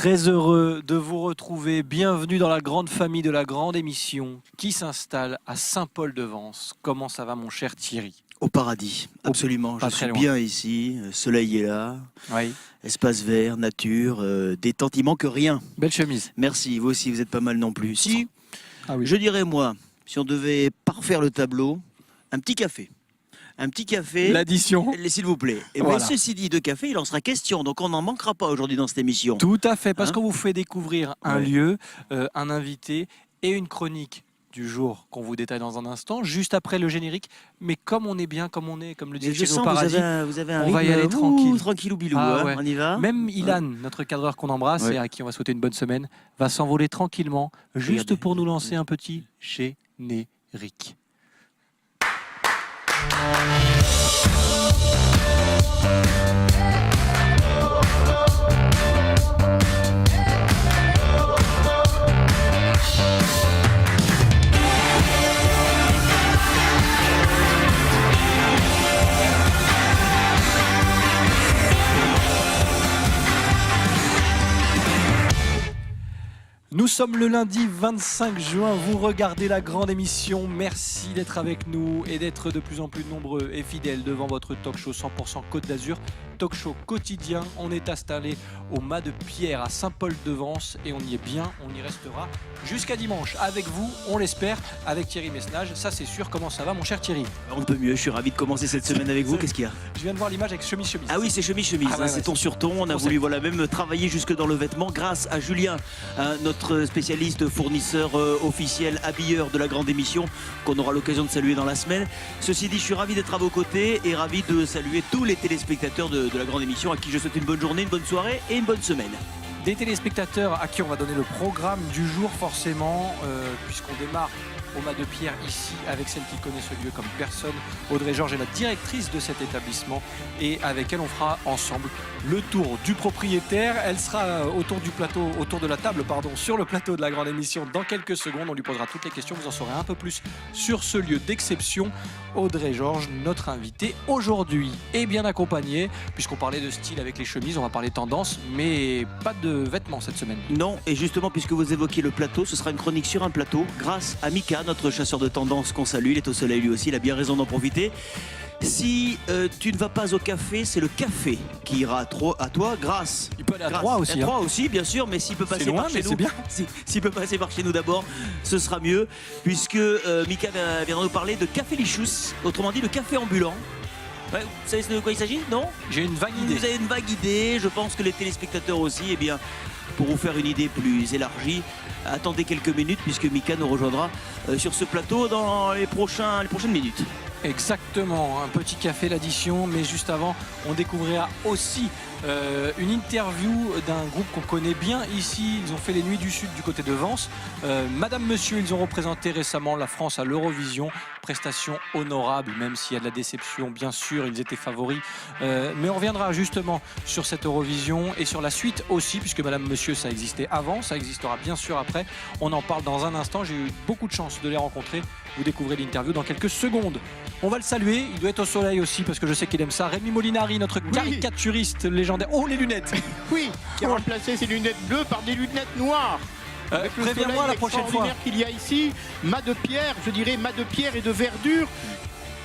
Très heureux de vous retrouver. Bienvenue dans la grande famille de la grande émission qui s'installe à Saint-Paul-de-Vence. Comment ça va, mon cher Thierry? Au paradis, absolument. Je suis loin. bien ici. Le soleil est là. Oui. Espace vert, nature, détente. Il manque rien. Belle chemise. Merci. Vous aussi, vous êtes pas mal non plus. Si, oui. je dirais moi, si on devait parfaire le tableau, un petit café. Un petit café. L'addition. S'il vous plaît. Et voilà. Mais ceci dit, de café, il en sera question. Donc on n'en manquera pas aujourd'hui dans cette émission. Tout à fait, parce qu'on vous fait découvrir un Ouais. lieu, un invité et une chronique du jour qu'on vous détaille dans un instant, juste après le générique. Mais comme on est bien, comme on est, comme le dit Et je Thierry au sens paradis, vous avez un on va y rythme, aller tranquille. Tranquillou bilou. Ah hein. ouais. On y va. même Ilan, notre cadreur qu'on embrasse Ouais. et à qui on va souhaiter une bonne semaine, va s'envoler tranquillement, juste Regardez. pour nous lancer un petit générique. Nous sommes le lundi 25 juin, vous regardez la grande émission, merci d'être avec nous et d'être de plus en plus nombreux et fidèles devant votre talk show 100% Côte d'Azur, talk show quotidien. On est installé au Mas de Pierre à Saint-Paul-de-Vence et on y est bien, on y restera jusqu'à dimanche avec vous, on l'espère, avec Thierry Messnage, ça c'est sûr. Comment ça va mon cher Thierry? On ne peut mieux, je suis ravi de commencer cette semaine avec vous. Qu'est-ce qu'il y a? Je viens de voir l'image avec chemise. Ah oui, c'est chemise. Ah ouais, c'est ouais, ton sur ton. On a concept. voulu même travailler jusque dans le vêtement grâce à Julien, notre spécialiste fournisseur officiel habilleur de la grande émission qu'on aura l'occasion de saluer dans la semaine. Ceci dit, je suis ravi d'être à vos côtés et ravi de saluer tous les téléspectateurs de la grande émission à qui je souhaite une bonne journée, une bonne soirée et une bonne semaine. Des téléspectateurs à qui on va donner le programme du jour forcément, puisqu'on démarre au Mas de Pierre ici avec celle qui connaît ce lieu comme personne. Audrey Georges est la directrice de cet établissement et avec elle on fera ensemble le tour du propriétaire. Elle sera autour de la table, sur le plateau de la grande émission dans quelques secondes. On lui posera toutes les questions, vous en saurez un peu plus sur ce lieu d'exception. Audrey Georges, notre invitée aujourd'hui, est bien accompagnée, puisqu'on parlait de style avec les chemises, on va parler tendance, mais pas de vêtements cette semaine. Non, et justement, puisque vous évoquez le plateau, ce sera une chronique sur un plateau grâce à Mika, notre chasseur de tendance qu'on salue. Il est au soleil lui aussi, il a bien raison d'en profiter. Si tu ne vas pas au café, c'est le café qui ira à toi grâce. Il peut aller à Troyes aussi. À Troyes aussi, bien sûr, mais s'il peut passer loin, par chez mais nous, c'est bien. S'il peut passer par chez nous d'abord, ce sera mieux, puisque Mika viendra nous parler de café lichous, autrement dit de café ambulant. Ouais, vous savez de quoi il s'agit, non? J'ai une vague idée. Vous avez une vague idée, je pense que les téléspectateurs aussi, eh bien, pour vous faire une idée plus élargie, attendez quelques minutes puisque Mika nous rejoindra sur ce plateau dans les prochaines minutes. Exactement, un petit café l'addition, mais juste avant, on découvrira aussi une interview d'un groupe qu'on connaît bien ici. Ils ont fait les Nuits du Sud du côté de Vence. Madame, Monsieur, ils ont représenté récemment la France à l'Eurovision. Prestation honorable, même s'il y a de la déception, bien sûr, ils étaient favoris. Mais on reviendra justement sur cette Eurovision et sur la suite aussi, puisque Madame, Monsieur, ça existait avant, ça existera bien sûr après. On en parle dans un instant, j'ai eu beaucoup de chance de les rencontrer. Vous découvrez l'interview dans quelques secondes. On va le saluer, il doit être au soleil aussi parce que je sais qu'il aime ça. Rémi Molinari, notre caricaturiste légendaire. Oh, les lunettes! Oui, qui a remplacé ses lunettes bleues par des lunettes noires. Avec le Préviens-moi soleil la prochaine fois. extraordinaire qu'il y a ici, Mas de Pierre, je dirais Mas de Pierre et de verdure,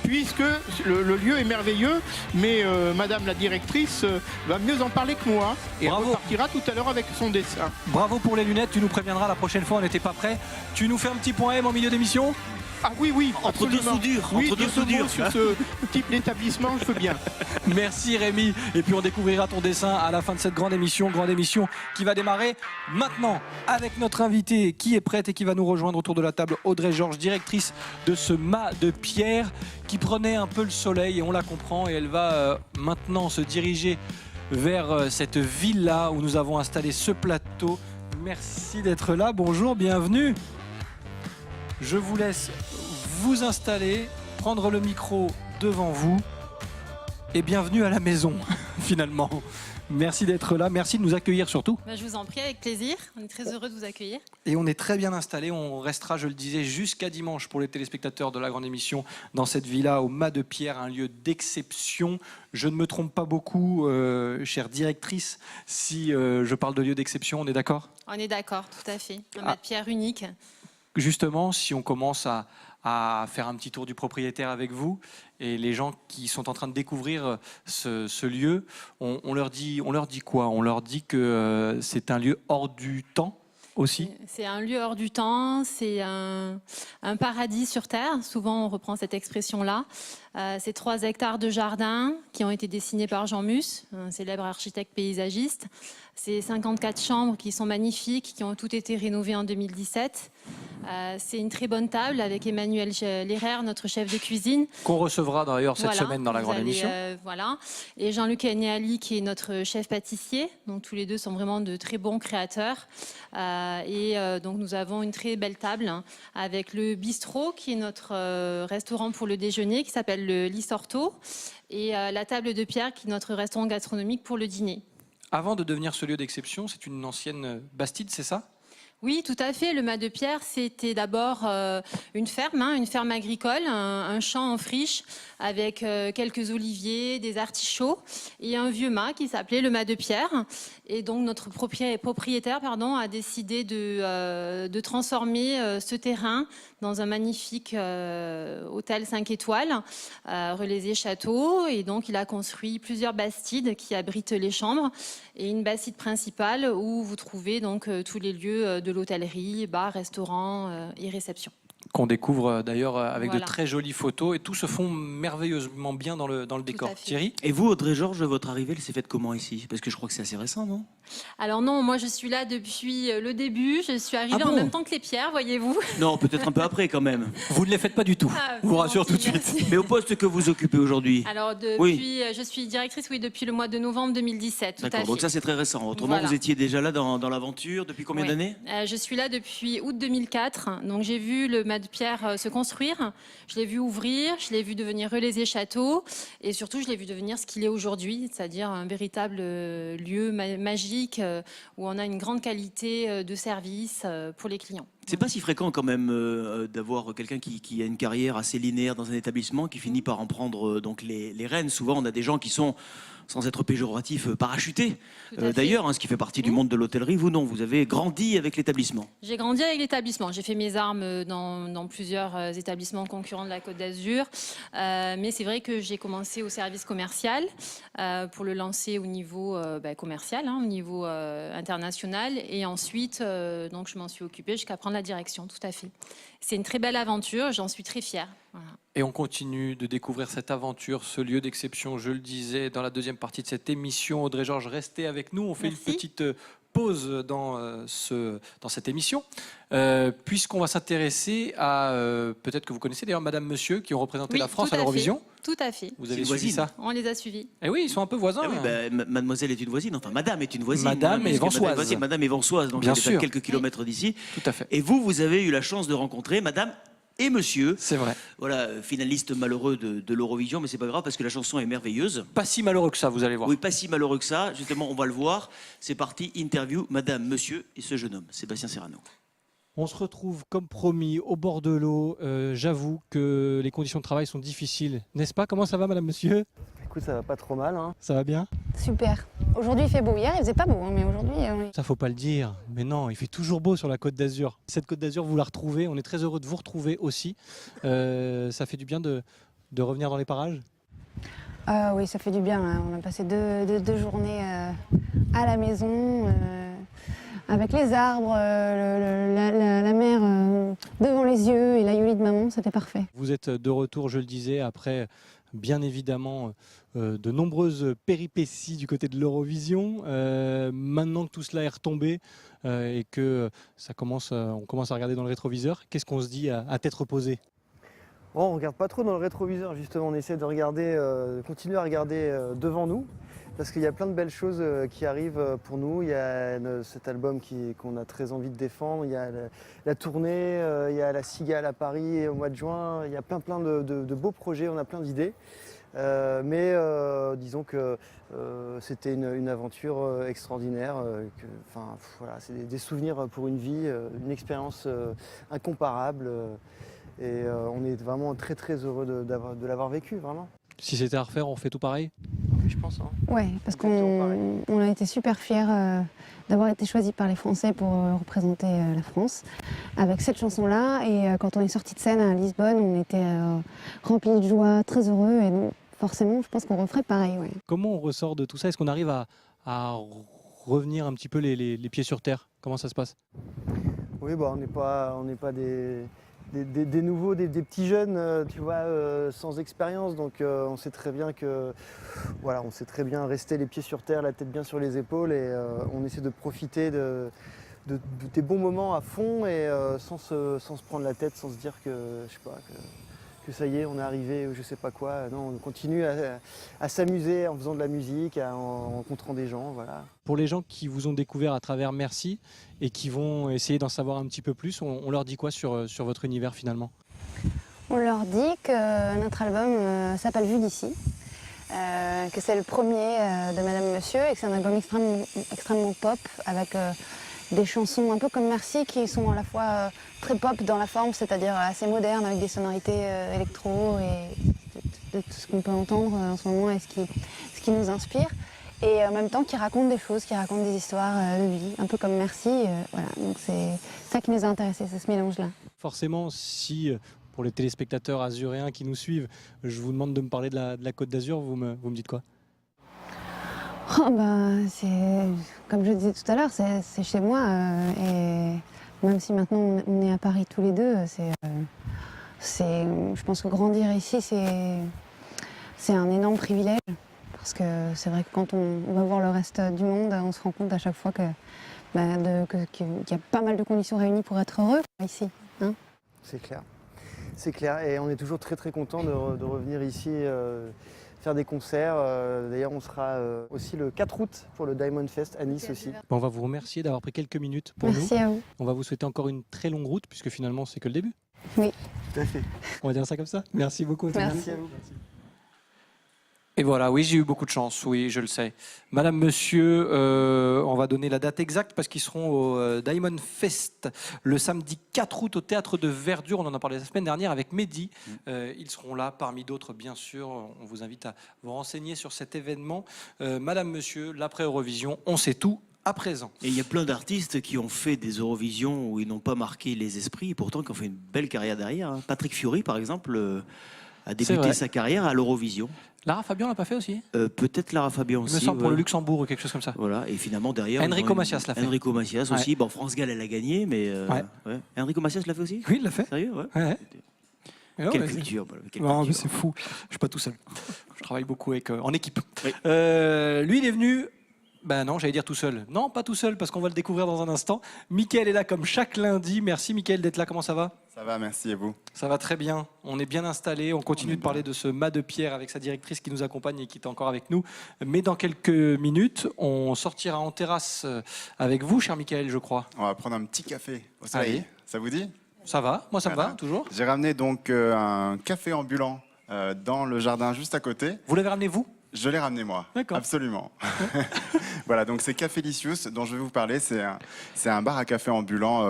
puisque le lieu est merveilleux, mais Madame la directrice va mieux en parler que moi et Bravo. repartira tout à l'heure avec son dessin. Bravo pour les lunettes, tu nous préviendras la prochaine fois, on n'était pas prêt. Tu nous fais un petit point M en milieu d'émission? Ah oui, Entre deux absolument. soudures, Oui, entre deux deux mots soudures. sur ce type d'établissement, je veux bien. Merci Rémi. Et puis on découvrira ton dessin à la fin de cette grande émission qui va démarrer maintenant avec notre invitée qui est prête et qui va nous rejoindre autour de la table, Audrey Georges, directrice de ce Mas de Pierre qui prenait un peu le soleil et on la comprend et elle va maintenant se diriger vers cette ville-là où nous avons installé ce plateau. Merci d'être là, bonjour, bienvenue. Je vous laisse vous installer, prendre le micro devant vous et bienvenue à la maison finalement. Merci d'être là, merci de nous accueillir surtout. Je vous en prie, avec plaisir. On est très heureux de vous accueillir. Et on est très bien installés, on restera, je le disais, jusqu'à dimanche pour les téléspectateurs de la grande émission dans cette villa au Mas de Pierre, un lieu d'exception. Je ne me trompe pas beaucoup, chère directrice, si je parle de lieu d'exception, on est d'accord ? On est d'accord, tout à fait. Un Mas de Pierre unique. Justement, si on commence à faire un petit tour du propriétaire avec vous et les gens qui sont en train de découvrir ce lieu, on leur dit quoi ? On leur dit que c'est un lieu hors du temps aussi ? C'est un lieu hors du temps, c'est un paradis sur Terre. Souvent, on reprend cette expression-là. C'est 3 hectares de jardin qui ont été dessinés par Jean Mus, un célèbre architecte paysagiste. C'est 54 chambres qui sont magnifiques, qui ont toutes été rénovées en 2017. C'est une très bonne table avec Emmanuel Lerrer, notre chef de cuisine. Qu'on recevra d'ailleurs cette semaine dans la grande émission. Voilà. Et Jean-Luc Agnali qui est notre chef pâtissier. Donc tous les deux sont vraiment de très bons créateurs. Donc nous avons une très belle table avec le bistrot qui est notre restaurant pour le déjeuner qui s'appelle le Lisorto et la table de Pierre qui est notre restaurant gastronomique pour le dîner. Avant de devenir ce lieu d'exception, c'est une ancienne bastide, c'est ça ? Oui, tout à fait. Le Mas de Pierre, c'était d'abord une ferme agricole, un champ en friche avec quelques oliviers, des artichauts et un vieux mât qui s'appelait le Mas de Pierre. Et donc notre propriétaire a décidé de transformer ce terrain dans un magnifique hôtel 5 étoiles, Relaisier-Château. Et donc il a construit plusieurs bastides qui abritent les chambres et une bastide principale où vous trouvez donc tous les lieux de l'hôtellerie, bar, restaurant et réception. Qu'on découvre d'ailleurs avec Voilà. de très jolies photos et tout se fond merveilleusement bien dans le décor. Thierry ? Et vous, Audrey-Georges, votre arrivée, elle s'est faite comment ici ? Parce que je crois que c'est assez récent, non ? Alors non, moi je suis là depuis le début. Je suis arrivée en même temps que les Pierres, voyez-vous. Non, peut-être un peu après quand même. Vous ne les faites pas du tout, je vous rassure tout de suite. Merci. Mais au poste que vous occupez aujourd'hui ? Alors je suis directrice depuis le mois de novembre 2017. Tout à D'accord, fait. donc ça c'est très récent. Autrement, Voilà. vous étiez déjà là dans l'aventure depuis combien d'années ? Je suis là depuis août 2004. Donc j'ai vu le Mas de Pierre se construire. Je l'ai vu ouvrir, je l'ai vu devenir Relaisier-Château et surtout je l'ai vu devenir ce qu'il est aujourd'hui, c'est-à-dire un véritable lieu magique où on a une grande qualité de service pour les clients. C'est pas si fréquent quand même d'avoir quelqu'un qui a une carrière assez linéaire dans un établissement qui finit par en prendre donc les rênes. Souvent on a des gens qui sont, sans être péjoratif, parachutés. D'ailleurs, ce qui fait partie du monde de l'hôtellerie. Vous non, vous avez grandi avec l'établissement. J'ai grandi avec l'établissement. J'ai fait mes armes dans plusieurs établissements concurrents de la Côte d'Azur. Mais c'est vrai que j'ai commencé au service commercial pour le lancer au niveau commercial, au niveau international. Et ensuite, donc je m'en suis occupée jusqu'à prendre la direction, tout à fait. C'est une très belle aventure, j'en suis très fière. Voilà. Et on continue de découvrir cette aventure, ce lieu d'exception, je le disais, dans la deuxième partie de cette émission. Audrey-Georges, restez avec nous. On fait Merci. une petite pause dans cette émission, puisqu'on va s'intéresser à, peut-être que vous connaissez d'ailleurs Madame, Monsieur, qui ont représenté la France à l'Eurovision. Tout à fait. Vous avez une suivi voisine. ça ? On les a suivis. Eh oui, ils sont un peu voisins. Ah oui, mademoiselle est une voisine, enfin madame est une voisine. Madame est vansoise. Madame est vansoise, donc Bien elle est sûr. à quelques kilomètres d'ici. Tout à fait. Et vous avez eu la chance de rencontrer madame et monsieur. C'est vrai. Voilà, finaliste malheureux de l'Eurovision, mais c'est pas grave parce que la chanson est merveilleuse. Pas si malheureux que ça, vous allez voir. Oui, pas si malheureux que ça. Justement, on va le voir. C'est parti, interview, madame, monsieur et ce jeune homme, Sébastien Serrano. On se retrouve comme promis au bord de l'eau. J'avoue que les conditions de travail sont difficiles, n'est-ce pas? Comment ça va, madame, monsieur? Écoute, ça va pas trop mal. Ça va bien? Super. Aujourd'hui il fait beau. Hier il faisait pas beau, mais aujourd'hui. Ça faut pas le dire, mais non, il fait toujours beau sur la Côte d'Azur. Cette Côte d'Azur, vous la retrouvez, on est très heureux de vous retrouver aussi. Ça fait du bien de revenir dans les parages? Oui, ça fait du bien. Hein. On a passé deux journées à la maison, avec les arbres, la mer devant les yeux et l'aïoli de maman, c'était parfait. Vous êtes de retour, je le disais, après bien évidemment de nombreuses péripéties du côté de l'Eurovision. Maintenant que tout cela est retombé et que on commence à regarder dans le rétroviseur, qu'est-ce qu'on se dit à tête reposée? Bon, on regarde pas trop dans le rétroviseur, justement. On essaie de regarder, continuer à regarder devant nous, parce qu'il y a plein de belles choses qui arrivent pour nous. Il y a cet album qu'on a très envie de défendre. Il y a la tournée, il y a la Cigale à Paris au mois de juin. Il y a plein de beaux projets, on a plein d'idées. Mais disons que c'était une aventure extraordinaire. Voilà, c'est des souvenirs pour une vie, une expérience incomparable. Et on est vraiment très très heureux de l'avoir vécu, vraiment. Si c'était à refaire, on fait tout pareil? Oui, je pense. Hein. Ouais, parce Exactement pareil. qu'on a été super fiers d'avoir été choisis par les Français pour représenter la France avec cette chanson-là. Et quand on est sorti de scène à Lisbonne, on était remplis de joie, très heureux. Et donc, forcément, je pense qu'on referait pareil. Ouais. Comment on ressort de tout ça? Est-ce qu'on arrive à revenir un petit peu les pieds sur terre? Comment ça se passe? Oui, bah, on n'est pas des nouveaux, des petits jeunes, tu vois, sans expérience. Donc on sait très bien que, voilà, on sait très bien rester les pieds sur terre, la tête bien sur les épaules, et on essaie de profiter des bons moments à fond et sans se prendre la tête, sans se dire que, je sais pas, que ça y est, on est arrivé ou je sais pas quoi. Non, on continue à s'amuser en faisant de la musique, en rencontrant des gens, voilà. Pour les gens qui vous ont découvert à travers Merci et qui vont essayer d'en savoir un petit peu plus, on leur dit quoi sur votre univers finalement? On leur dit que notre album s'appelle Vue d'ici, que c'est le premier de Madame Monsieur et que c'est un album extrêmement pop avec des chansons un peu comme Merci qui sont à la fois très pop dans la forme, c'est-à-dire assez moderne avec des sonorités électro et de tout ce qu'on peut entendre en ce moment et ce qui nous inspire. Et en même temps qui racontent des choses, qui racontent des histoires de vie, un peu comme Merci. Voilà. Donc c'est ça qui nous a intéressés, c'est ce mélange-là. Forcément, si pour les téléspectateurs azuréens qui nous suivent, je vous demande de me parler de la Côte d'Azur, vous me dites quoi? Oh c'est comme je disais tout à l'heure, c'est chez moi et même si maintenant on est à Paris tous les deux, je pense que grandir ici c'est un énorme privilège parce que c'est vrai que quand on va voir le reste du monde, on se rend compte à chaque fois qu'il y a pas mal de conditions réunies pour être heureux ici. Hein. C'est clair. C'est clair et on est toujours très très content de revenir ici. Faire des concerts. D'ailleurs, on sera aussi le 4 août pour le Diamond Fest à Nice aussi. On va vous remercier d'avoir pris quelques minutes pour Merci nous. à vous. On va vous souhaiter encore une très longue route puisque finalement c'est que le début. Oui. Tout à fait. On va dire ça comme ça. Merci beaucoup. Merci. à vous. Et voilà, oui, j'ai eu beaucoup de chance, oui, je le sais. Madame, monsieur, on va donner la date exacte parce qu'ils seront au Diamond Fest le samedi 4 août au Théâtre de Verdure. On en a parlé la semaine dernière avec Mehdi. Ils seront là, parmi d'autres, bien sûr. On vous invite à vous renseigner sur cet événement. Madame, monsieur, l'après-Eurovision, on sait tout à présent. Et il y a plein d'artistes qui ont fait des Eurovisions où ils n'ont pas marqué les esprits et pourtant qui ont fait une belle carrière derrière. Hein. Patrick Fiori, par exemple, a débuté sa carrière à l'Eurovision. Lara Fabian l'a pas fait aussi? Peut-être Lara Fabian aussi. Il me semble pour le Luxembourg ou quelque chose comme ça. Voilà, et finalement derrière. Enrico Macias l'a fait. Enrico Macias aussi. Bon, France Gall, elle a gagné, mais. Ouais. Enrico Macias l'a fait aussi? Oui, il l'a fait. Sérieux? Ouais. Quelle culture. Non, c'est fou. Je suis pas tout seul. Je travaille beaucoup en équipe. Oui. Lui, il est venu. Ben non, j'allais dire tout seul. Non, pas tout seul, parce qu'on va le découvrir dans un instant. Mickaël est là comme chaque lundi. Merci Mickaël d'être là. Comment ça va? Ça va, merci, et vous? Ça va très bien. On est bien installé. On continue de parler de ce mât de pierre avec sa directrice qui nous accompagne et qui est encore avec nous. Mais dans quelques minutes, on sortira en terrasse avec vous, cher Mickaël, je crois. On va prendre un petit café au soleil. Allez. Ça vous dit? Ça va? Moi, ça me Voilà. va, toujours. J'ai ramené donc un café ambulant dans le jardin juste à côté. Vous l'avez ramené, vous? Je l'ai ramené moi, D'accord. absolument. Voilà, donc c'est Cafélicious dont je vais vous parler. C'est un bar à café ambulant,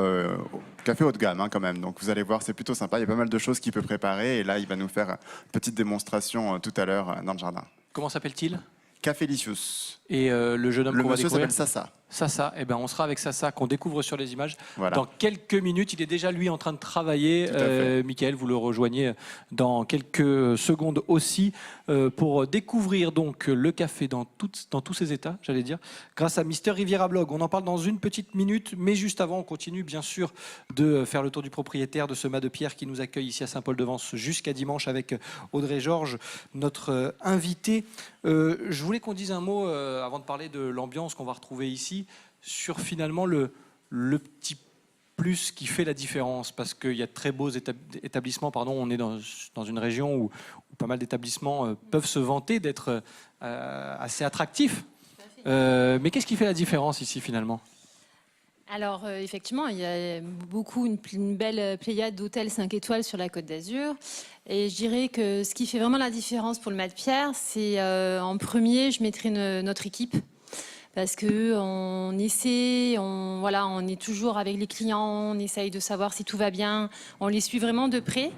café haut de gamme quand même. Donc vous allez voir, c'est plutôt sympa. Il y a pas mal de choses qu'il peut préparer. Et là, il va nous faire une petite démonstration tout à l'heure dans le jardin. Comment s'appelle-t-il? Cafélicious. Et le jeune homme Le qu'on va monsieur découvrir? s'appelle Sassa. Sassa, eh ben on sera avec Sassa qu'on découvre sur les images Voilà. dans quelques minutes. Il est déjà lui en train de travailler. Tout à fait. Mickaël, vous le rejoignez dans quelques secondes aussi pour découvrir donc le café dans tous ses états, j'allais dire, grâce à Mister Riviera Blog. On en parle dans une petite minute, mais juste avant, on continue bien sûr de faire le tour du propriétaire de ce mât de pierre qui nous accueille ici à Saint-Paul-de-Vence jusqu'à dimanche avec Audrey Georges, notre invité. Je voulais qu'on dise un mot avant de parler de l'ambiance qu'on va retrouver ici sur finalement le petit plus qui fait la différence, parce qu'il y a de très beaux établissements. Pardon, on est dans une région où pas mal d'établissements peuvent se vanter d'être assez attractifs. Mais qu'est-ce qui fait la différence ici finalement? Alors effectivement, il y a une belle pléiade d'hôtels 5 étoiles sur la Côte d'Azur. Et je dirais que ce qui fait vraiment la différence pour le Mas de Pierre, c'est en premier, je mettrai notre équipe. Parce qu'on essaie, on est toujours avec les clients, on essaye de savoir si tout va bien, on les suit vraiment de près.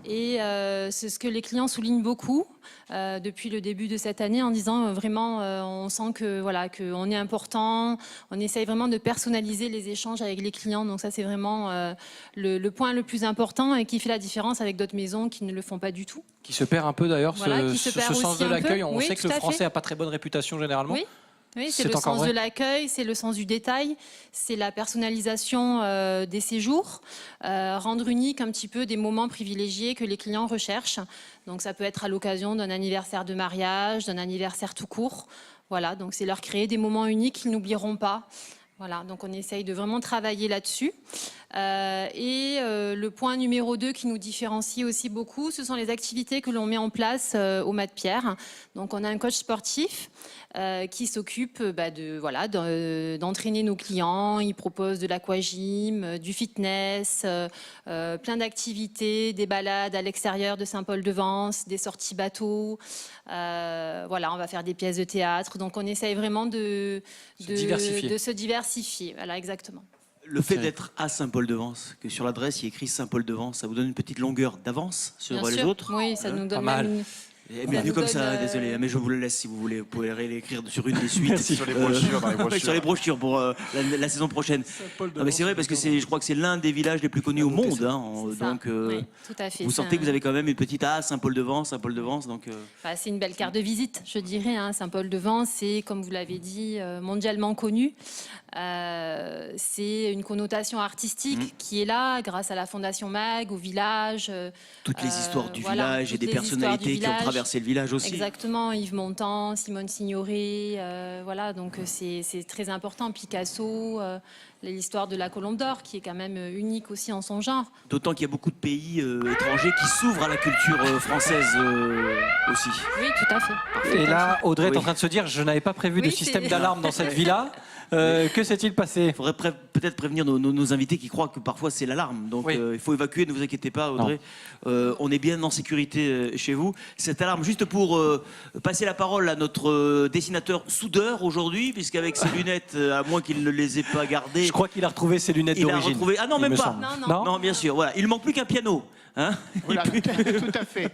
Et c'est ce que les clients soulignent beaucoup depuis le début de cette année en disant vraiment, on sent qu'on est important, on essaye vraiment de personnaliser les échanges avec les clients. Donc ça, c'est vraiment le point le plus important et qui fait la différence avec d'autres maisons qui ne le font pas du tout. Qui se perd un peu d'ailleurs, ce sens de l'accueil. On oui, sait que le français n'a pas très bonne réputation généralement. Oui, c'est le sens de l'accueil, c'est le sens du détail, c'est la personnalisation des séjours, rendre unique un petit peu des moments privilégiés que les clients recherchent. Donc ça peut être à l'occasion d'un anniversaire de mariage, d'un anniversaire tout court. Voilà, donc c'est leur créer des moments uniques qu'ils n'oublieront pas. Voilà, donc on essaye de vraiment travailler là-dessus. Le point numéro 2 qui nous différencie aussi beaucoup, ce sont les activités que l'on met en place au Mas de Pierre. Donc on a un coach sportif qui s'occupe d'entraîner nos clients. Il propose de l'aquagym, du fitness, plein d'activités, des balades à l'extérieur de Saint-Paul-de-Vence, des sorties bateaux. On va faire des pièces de théâtre. Donc on essaye vraiment de se diversifier. Voilà, exactement. Le fait d'être à Saint-Paul-de-Vence, que sur l'adresse il y a écrit Saint-Paul-de-Vence, ça vous donne une petite longueur d'avance sur les autres? Oui, ça nous donne mal. Elle m'est venue comme ça, désolé, mais je vous le laisse si vous voulez. Vous pouvez réécrire sur une des suites. Sur les brochures, dans les brochures. Sur les brochures pour la saison prochaine. Mais c'est vrai parce que je crois que c'est l'un des villages les plus connus au monde. Donc, oui, tout à fait. Vous sentez que vous avez quand même une petite Saint-Paul-de-Vence, donc. C'est une belle carte de visite, je dirais. Saint-Paul-de-Vence, c'est comme vous l'avez dit, mondialement connu. C'est une connotation artistique qui est là grâce à la Fondation MAG, au village. Toutes les histoires du village et des personnalités qui ont traversé le village aussi. Exactement, Yves Montand, Simone Signoret, donc c'est très important. Picasso, l'histoire de la Colombe d'Or qui est quand même unique aussi en son genre. D'autant qu'il y a beaucoup de pays étrangers qui s'ouvrent à la culture française aussi. Oui, tout à fait. Et là, Audrey est en train de se dire, je n'avais pas prévu de système d'alarme dans cette villa. Que s'est-il passé? Il faudrait peut-être prévenir nos invités qui croient que parfois c'est l'alarme. Donc il faut évacuer, ne vous inquiétez pas Audrey. On est bien en sécurité chez vous. Cette alarme, juste pour passer la parole à notre dessinateur soudeur aujourd'hui, puisqu'avec ses lunettes, à moins qu'il ne les ait pas gardées... Je crois qu'il a retrouvé ses lunettes d'origine. Ah non, même pas. Non, bien sûr. Voilà. Il manque plus qu'un piano. Voilà, tout à fait.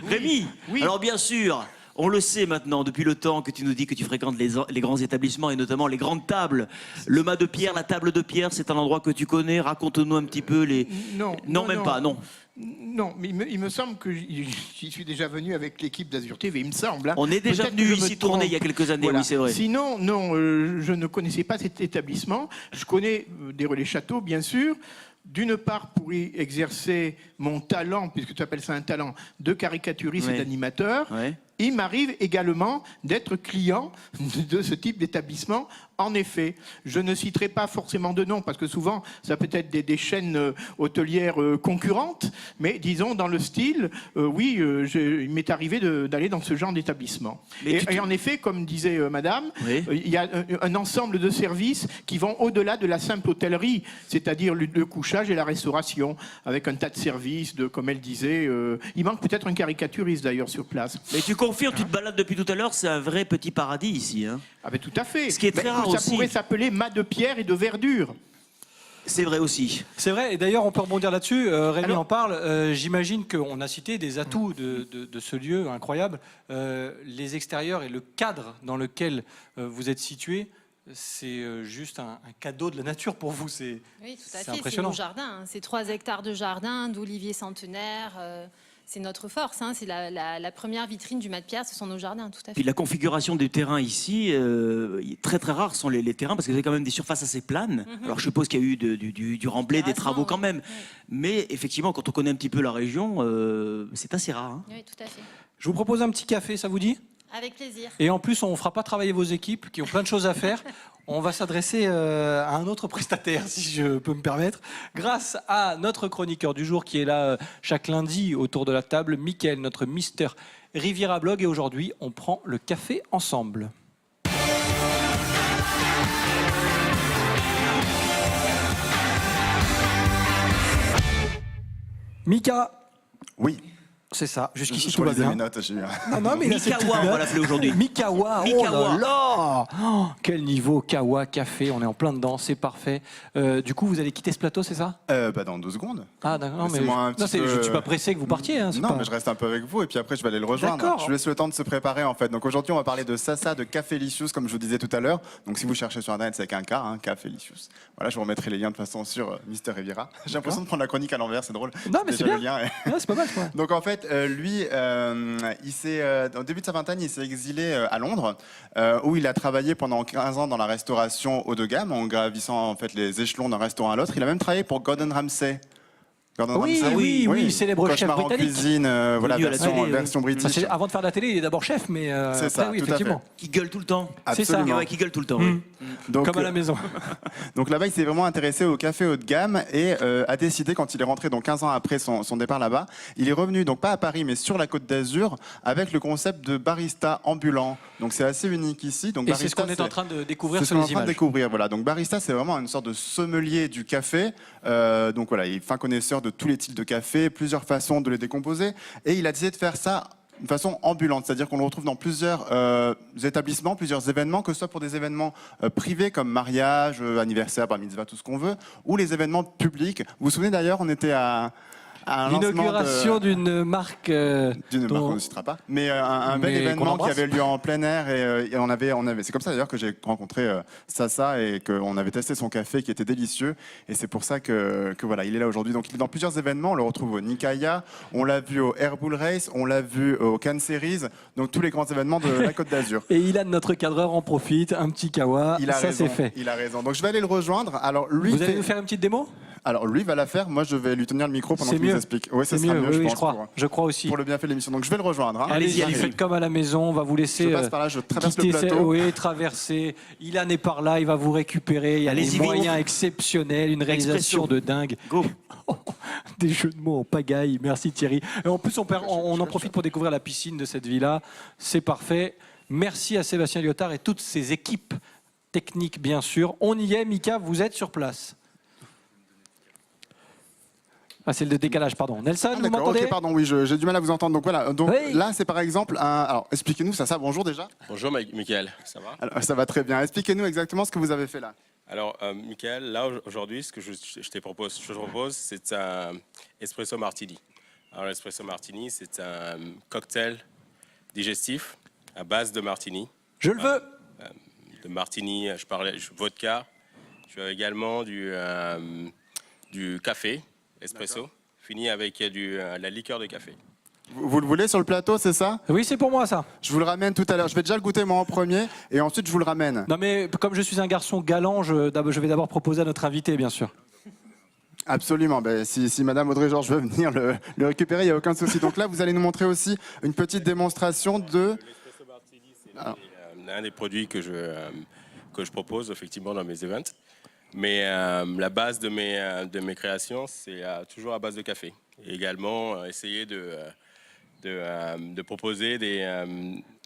Rémi, alors bien sûr... On le sait maintenant, depuis le temps que tu nous dis que tu fréquentes les grands établissements et notamment les grandes tables. Le Mas de Pierre, la table de Pierre, c'est un endroit que tu connais. Raconte-nous un petit peu les... Non, même pas. Non, mais il me semble que j'y suis déjà venu avec l'équipe d'Azur TV, il me semble. On est déjà venu ici tourner il y a quelques années, oui, c'est vrai. Sinon, non, je ne connaissais pas cet établissement. Je connais des relais châteaux, bien sûr. D'une part, pour y exercer mon talent, puisque tu appelles ça un talent, de caricaturiste et d'animateur. Il m'arrive également d'être client de ce type d'établissement. En effet, je ne citerai pas forcément de nom, parce que souvent, ça peut être des chaînes hôtelières concurrentes, mais disons, dans le style, il m'est arrivé d'aller dans ce genre d'établissement. Et en effet, comme disait madame, il y a un ensemble de services qui vont au-delà de la simple hôtellerie, c'est-à-dire le couchage et la restauration, avec un tas de services, comme elle disait. Il manque peut-être un caricaturiste, d'ailleurs, sur place. Mais tu confirmes, tu te balades depuis tout à l'heure, c'est un vrai petit paradis ici. Ah ben tout à fait. Ce qui est très rare ça aussi. Pourrait s'appeler Mas de Pierre et de verdure. C'est vrai aussi. C'est vrai, et d'ailleurs on peut rebondir là-dessus, Rémi en parle, j'imagine qu'on a cité des atouts de ce lieu incroyable, les extérieurs et le cadre dans lequel vous êtes situé, c'est juste un cadeau de la nature pour vous, oui, tout à fait. Impressionnant. C'est nos jardins, c'est 3 hectares de jardin, d'oliviers centenaires. C'est notre force, c'est la première vitrine du Mas de Pierre, ce sont nos jardins, tout à fait. Puis la configuration des terrains ici, très très rares sont les terrains, parce que vous avez quand même des surfaces assez planes. Alors je suppose qu'il y a eu du remblai, des travaux quand même. Mais effectivement, quand on connaît un petit peu la région, c'est assez rare. Oui, tout à fait. Je vous propose un petit café, ça vous dit? Avec plaisir. Et en plus, on ne fera pas travailler vos équipes qui ont plein de choses à faire. On va s'adresser à un autre prestataire, si je peux me permettre, grâce à notre chroniqueur du jour qui est là chaque lundi autour de la table, Mickaël, notre Mister Riviera Blog. Et aujourd'hui, on prend le café ensemble. Mika, Oui, c'est ça. Jusqu'ici, je tout va relisais mes bien. notes. J'ai eu Non, non, mais là, c'est Mikawa, on va l'appeler aujourd'hui. Mikawa, oh Mikawa. là là quel niveau, Kawa, café, on est en plein dedans, c'est parfait. Du coup, vous allez quitter ce plateau, c'est ça? Dans 2 secondes. Ah d'accord, non, mais Laissez-moi un petit peu- je ne suis pas pressé que vous partiez. Hein, c'est Non, pas- mais je reste un peu avec vous et puis après je vais aller le rejoindre. D'accord. Je vous laisse le temps de se préparer en fait. Donc aujourd'hui on va parler de Sasa, de Cafelicious comme je vous disais tout à l'heure. Donc si vous cherchez sur internet c'est avec un K, hein, Cafelicious. Voilà, je vous remettrai les liens de toute façon sur Mister Riviera. J'ai l'impression de prendre la chronique à l'envers, c'est drôle. Non, mais c'est Déjà bien. le lien est- Ouais, c'est pas mal, quoi. Donc en fait, lui, au début de sa vingtaine, il s'est exilé à Londres, où il a travaillé pendant 15 ans dans la restauration haut de gamme, en gravissant en fait les échelons d'un restaurant à l'autre. Il a même travaillé pour Gordon Ramsay. Gordon Oui, Ramsay, oui, célèbre chef Cauchemar en britannique. cuisine, voilà, Connu à la version, télé, oui. version Ça, british. c'est- avant de faire de la télé, il est d'abord chef, mais C'est ça, après, oui, tout à fait. effectivement. Qui gueule tout le temps. C'est ça. Absolument. Ouais, qui gueule tout le temps. Mm. oui. Donc, Comme à la maison. donc là-bas, il s'est vraiment intéressé au café haut de gamme et a décidé, quand il est rentré, donc 15 ans après son départ là-bas, il est revenu, donc pas à Paris, mais sur la Côte d'Azur, avec le concept de barista ambulant. Donc c'est assez unique ici. Donc, Et c'est ce barista, qu'on est en train de découvrir c'est ce sur qu'on est en les train de images. découvrir. Voilà. Donc barista, c'est vraiment une sorte de sommelier du café. Donc voilà, il est fin connaisseur de tous les types de café, plusieurs façons de les décomposer. Et il a décidé de faire ça de façon ambulante, c'est-à-dire qu'on le retrouve dans plusieurs établissements, plusieurs événements, que ce soit pour des événements privés comme mariage, anniversaire, bar mitzvah, tout ce qu'on veut, ou les événements publics. Vous vous souvenez d'ailleurs, on était à un lancement L'inauguration d'une marque. d'une dont- marque qu'on ne citera pas, mais un bel Mais qu'on événement qui embrasse. avait lieu en plein air et on avait c'est comme ça d'ailleurs que j'ai rencontré Sasa et qu'on avait testé son café qui était délicieux et c'est pour ça que voilà il est là aujourd'hui. Donc il est dans plusieurs événements, on le retrouve au Nikaya, on l'a vu au Air Bull Race, on l'a vu au Cannes Series, donc tous les grands événements de la Côte d'Azur. Et Ilan, notre cadreur, en profite. Un petit kawa. Il a Ça, raison, c'est fait. il a raison. Donc je vais aller le rejoindre. Alors lui, Vous allez nous faire une petite démo? alors lui va la faire. Moi je vais lui tenir le micro pendant C'est qu'il nous mieux. explique. Oui, ça C'est sera mieux, mieux, oui, je oui, pense, je crois. Je crois aussi. pour le bienfait de l'émission. Donc je vais le rejoindre. hein. Allez-y, J'arrive. faites comme à la maison, on va vous laisser Je passe par là, je traverse le quitter plateau. oui, traverser. Ilan est par là, il va vous récupérer. Il y a Allez-y, des vite. moyens exceptionnels, une réalisation de dingue. Go. Des jeux de mots en pagaille. Merci Thierry. Et en plus, on en profite pour découvrir la piscine de cette villa. C'est parfait. Merci à Sébastien Lyotard et toutes ses équipes techniques, bien sûr. On y est, Mika, vous êtes sur place. Ah, c'est le décalage, pardon. Nelson, Ah, vous d'accord, m'entendez? ok, pardon, oui, j'ai du mal à vous entendre. Donc voilà, donc Oui. là c'est par exemple un. Alors expliquez-nous ça, bonjour déjà. Bonjour Mickaël, ça va? Alors, ça va très bien. Expliquez-nous exactement ce que vous avez fait là. Alors Mickaël, là aujourd'hui, ce que je te propose, c'est un espresso martini. Alors l'espresso martini, c'est un cocktail digestif à base de martini. Je le veux. De martini, vodka. Je veux également du café espresso, fini avec la liqueur de café. Vous le voulez sur le plateau, c'est ça? Oui, c'est pour moi ça. Je vous le ramène tout à l'heure. Je vais déjà le goûter moi en premier et ensuite je vous le ramène. Non mais comme je suis un garçon galant, je vais d'abord proposer à notre invité, bien sûr. Absolument. Ben, si Madame Audrey Georges veut venir le récupérer, il n'y a aucun souci. Donc là, vous allez nous montrer aussi une petite démonstration de. L'espresso martini, c'est un des produits que je propose effectivement dans mes events. Mais la base de mes créations, c'est toujours à base de café. Et également, essayer de proposer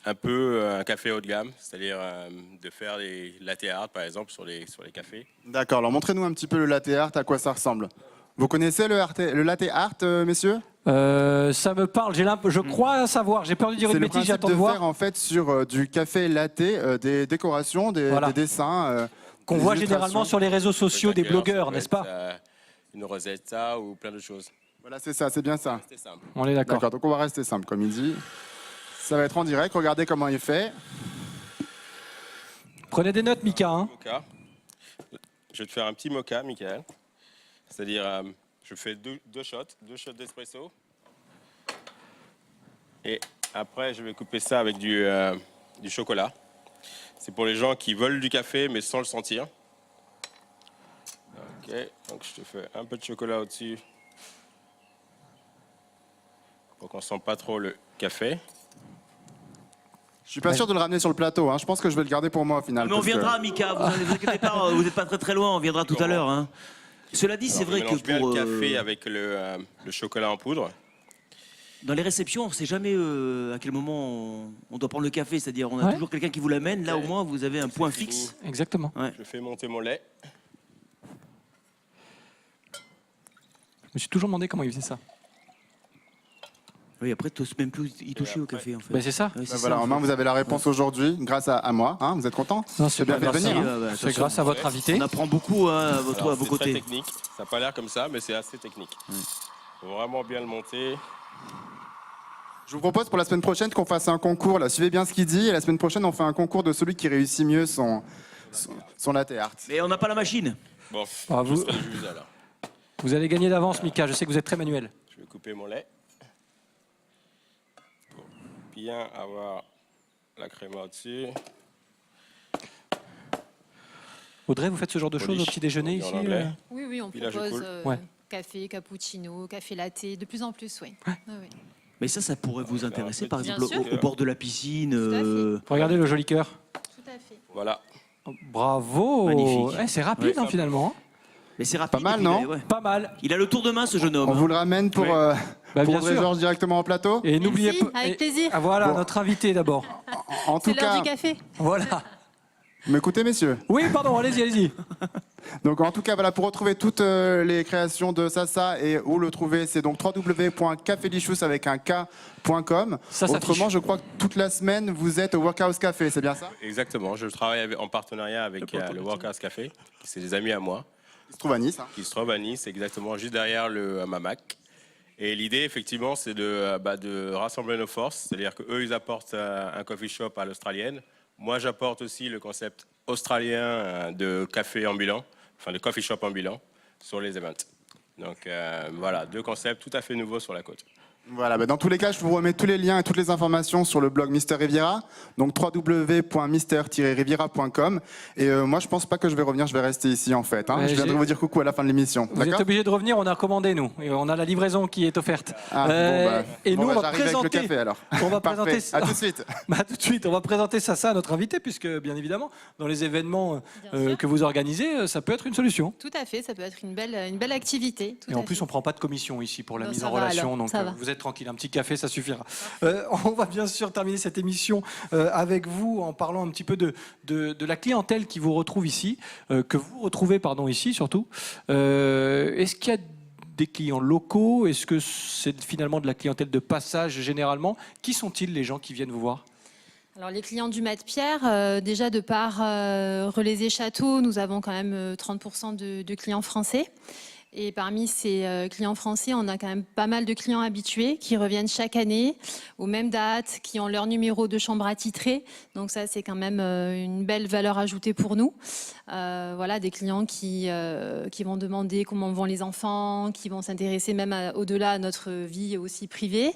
un peu un café haut de gamme, c'est-à-dire de faire des latte art, par exemple, sur les cafés. D'accord. Alors montrez-nous un petit peu le latte art, à quoi ça ressemble. Vous connaissez le latte art, messieurs? Ça me parle, je crois savoir, j'ai peur de dire C'est une le bêtise, principe j'attends de de voir. faire en fait sur du café latte, des décorations, des Voilà. dessins. Qu'on des voit illustrations. généralement sur les réseaux sociaux des D'accord, blogueurs, ça peut n'est-ce être, pas? une rosetta ou plein de choses. Voilà, c'est ça, c'est bien ça. C'est simple. On est d'accord. D'accord, donc on va rester simple, comme il dit. Ça va être en direct, regardez comment il fait. Prenez des notes, Mika. Hein. Mocha. Je vais te faire un petit mocha, Michael. C'est-à-dire, je fais deux shots d'espresso. Et après, je vais couper ça avec du chocolat. C'est pour les gens qui veulent du café, mais sans le sentir. Ok, donc je te fais un peu de chocolat au-dessus. Pour qu'on ne sente pas trop le café. Je suis pas sûr de le ramener sur le plateau, hein. Je pense que je vais le garder pour moi au final. Mais on parce que- viendra, Mika, vous ne vous inquiétez pas, vous n'êtes pas très loin, on viendra tout à l'heure. hein. Cela dit, c'est Alors, vrai je que mélange bien pour, le café avec le chocolat en poudre. dans les réceptions, on ne sait jamais à quel moment on doit prendre le café, c'est-à-dire on a Ouais. toujours quelqu'un qui vous l'amène, là au Ouais. moins vous avez un point fixe. Exactement. Je fais monter mon lait. Je me suis toujours demandé comment il faisait ça. Oui, après, tu n'oses même plus y toucher au café, en fait. Ben, c'est ça. Ouais, c'est Ben ça, voilà, en au moins fait. vous avez la réponse aujourd'hui grâce à moi. Hein, vous êtes content? Non, c'est bien pas fait de grâce à venir. vous. Bah, C'est grâce à votre invité. On apprend beaucoup hein, à Alors, vos c'est très côtés. technique. Ça n'a pas l'air comme ça, mais c'est assez technique. Il faut vraiment bien le monter. Je vous propose pour la semaine prochaine qu'on fasse un concours. Là, suivez bien ce qu'il dit. Et la semaine prochaine, on fait un concours de celui qui réussit mieux son latte art. Mais on n'a pas la machine. Bon, Ah, je vous- serai le juge alors. Vous allez gagner d'avance, Mika. Je sais que vous êtes très manuel. Je vais couper mon lait. Pour bien avoir la crème au-dessus. Audrey, vous faites ce genre de choses au Polish, petit déjeuner on dit en ici anglais. Oui, on Village propose cool. Ouais. café, cappuccino, café latte, de plus en plus, oui. Oui, oui. Mais ça pourrait vous intéresser, par Bien exemple, sûr. au bord de la piscine. Regardez le joli cœur. Tout à fait. Voilà. Bravo. Magnifique. C'est rapide Ouais. hein, finalement. Mais c'est rapide. Pas mal, et puis, non ouais. Pas mal. Il a le tour de main, ce jeune homme. On vous le ramène pour, Oui. Bah, pour bien Audrey sûr. Georges directement au plateau. Et n'oubliez Merci, pas. avec plaisir. Ah, voilà, Bon. notre invité d'abord. En tout C'est l'heure cas, du café. Voilà. vous m'écoutez, messieurs? Oui, pardon, allez-y, allez-y. Donc en tout cas, voilà, pour retrouver toutes les créations de Sasa et où le trouver, c'est donc www.cafelichous avec un k.com. Ça s'affiche. Autrement, je crois que toute la semaine, vous êtes au Workhouse Café, c'est bien ça? Exactement. Je travaille en partenariat avec le Workhouse Café. C'est des amis à moi Il se trouve à Nice. Hein. qui se trouvent à Nice, exactement juste derrière le Mamac. Et l'idée, effectivement, c'est de rassembler nos forces. C'est-à-dire qu'eux, ils apportent un coffee shop à l'australienne. Moi, j'apporte aussi le concept australien de café ambulant, enfin de coffee shop ambulant sur les events. Donc voilà, deux concepts tout à fait nouveaux sur la côte. Voilà, bah dans tous les cas, je vous remets tous les liens et toutes les informations sur le blog Mister Riviera, donc www.mister-riviera.com. Et moi, je pense pas que je vais revenir, je vais rester ici en fait. Hein. Ouais, Je viendrai j'ai- vous dire coucou à la fin de l'émission. Vous êtes D'accord? obligé de revenir, on a commandé nous. Et on a la livraison qui est offerte. Ah, et nous, on va j'arrive avec présenter. le café alors. On va Parfait. présenter. À tout de suite. Bah, tout de suite, on va présenter ça à notre invité, puisque bien évidemment, dans les événements Bien sûr. que vous organisez, ça peut être une solution. Tout à fait, ça peut être une belle activité. Tout Et à en plus, fait. on prend pas de commission ici pour la Non, mise ça en va relation, alors, donc ça va. vous êtes tranquille, un petit café, ça suffira. On va bien sûr terminer cette émission avec vous en parlant un petit peu de la clientèle qui vous retrouve ici, que vous retrouvez ici surtout. Est-ce qu'il y a des clients locaux? Est-ce que c'est finalement de la clientèle de passage généralement? Qui sont-ils les gens qui viennent vous voir? Alors les clients du Mat Pierre, déjà de par Relais et Châteaux, nous avons quand même 30% de clients français. Et parmi ces clients français, on a quand même pas mal de clients habitués qui reviennent chaque année aux mêmes dates, qui ont leur numéro de chambre attitré. Donc ça, c'est quand même une belle valeur ajoutée pour nous. Voilà, des clients qui vont demander comment vont les enfants, qui vont s'intéresser même au-delà à notre vie aussi privée.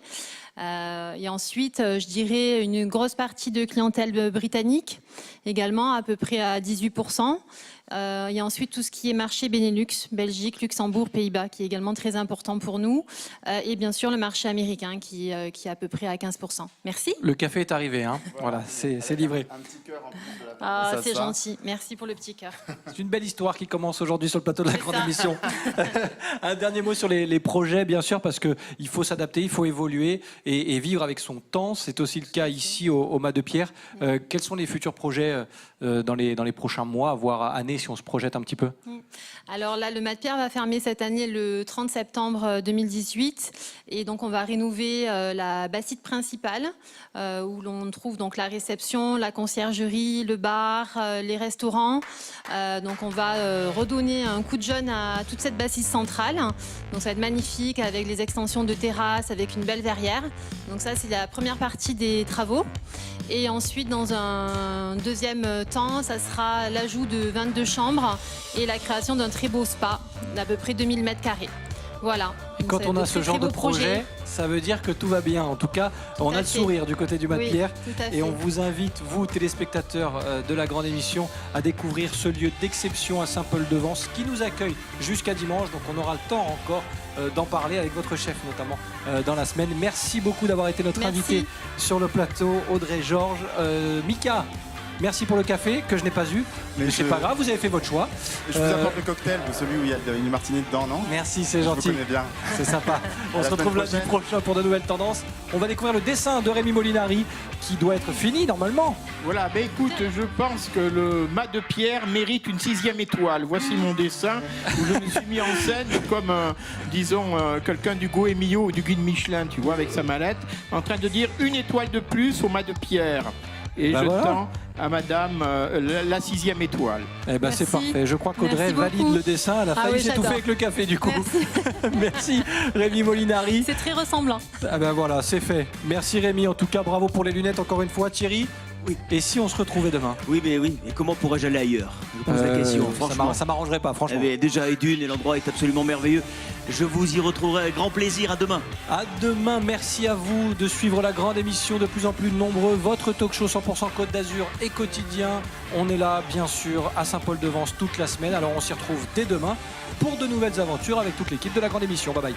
Et ensuite, je dirais une grosse partie de clientèle britannique, également à peu près à 18%. Il y a ensuite tout ce qui est marché Benelux, Belgique, Luxembourg, Pays-Bas, qui est également très important pour nous. Et bien sûr, le marché américain, qui est à peu près à 15%. Merci. Le café est arrivé, hein. Voilà, c'est livré. Un petit cœur en plus de la part Ah, de c'est Sasa. gentil. Merci pour le petit cœur. C'est une belle histoire qui commence aujourd'hui sur le plateau de la C'est grande ça. émission. Un dernier mot sur les projets, bien sûr, parce qu'il faut s'adapter, il faut évoluer et vivre avec son temps. C'est aussi le cas ici au Mas de Pierre. Quels sont les futurs projets dans les prochains mois, voire années, si on se projette un petit peu? Alors là, le Mat Pierre va fermer cette année le 30 septembre 2018. Et donc, on va rénover la bassite principale, où l'on trouve donc la réception, la conciergerie, le bar, les restaurants. Donc, on va redonner un coup de jeune à toute cette bassiste centrale. Donc, ça va être magnifique avec les extensions de terrasse, avec une belle verrière. Donc, ça, c'est la première partie des travaux. Et ensuite, dans un deuxième temps, ça sera l'ajout de 22 chambres et la création d'un très beau spa d'à peu près 2000 mètres carrés. Voilà. Et Donc, quand ça va on être a de ce très, genre très de beaux projets. projet, ça veut dire que tout va bien. En tout cas, on à a le fait. sourire du côté du Mas de Oui, Pierre. tout à Et fait. on vous invite, vous, téléspectateurs de la grande émission, à découvrir ce lieu d'exception à Saint-Paul-de-Vence qui nous accueille jusqu'à dimanche. Donc on aura le temps encore d'en parler avec votre chef, notamment dans la semaine. Merci beaucoup d'avoir été notre Merci. invité sur le plateau, Audrey Georges. Mika, Merci pour le café que je n'ai pas eu. Mais c'est pas grave, vous avez fait votre choix. Je vous apporte le cocktail, celui où il y a une martini dedans, non? Merci, c'est Je gentil. vous connais bien. C'est sympa. On À se la retrouve semaine lundi prochain pour de nouvelles tendances. On va découvrir le dessin de Rémi Molinari qui doit être fini normalement. Voilà, ben écoute, je pense que le mât de pierre mérite une 6e étoile. Voici mon dessin où je me suis mis en scène comme, disons, quelqu'un du Goemio ou du guide Michelin, tu vois, avec sa mallette, en train de dire 1 étoile de plus au mât de pierre. Et Bah je voilà. tends à madame la 6e étoile. Eh ben c'est Merci. parfait. Je crois qu'Audrey Merci beaucoup. valide le dessin. Elle a Ah failli oui, s'étouffer j'adore. avec le café du coup. Merci. Merci Rémi Molinari. C'est très ressemblant. Ah ben voilà, c'est fait. Merci Rémi. En tout cas, bravo pour les lunettes encore une fois. Thierry. Oui. Et si on se retrouvait demain? Oui, mais comment pourrais-je aller ailleurs? Je pose la question, franchement. Ça m'arrangerait pas, franchement. Eh bien, déjà, Edune et l'endroit est absolument merveilleux. Je vous y retrouverai avec grand plaisir. À demain. À demain, merci à vous de suivre la grande émission, de plus en plus nombreux, votre talk show 100% Côte d'Azur et quotidien. On est là, bien sûr, à Saint-Paul-de-Vence toute la semaine. Alors on s'y retrouve dès demain pour de nouvelles aventures avec toute l'équipe de la grande émission. Bye bye.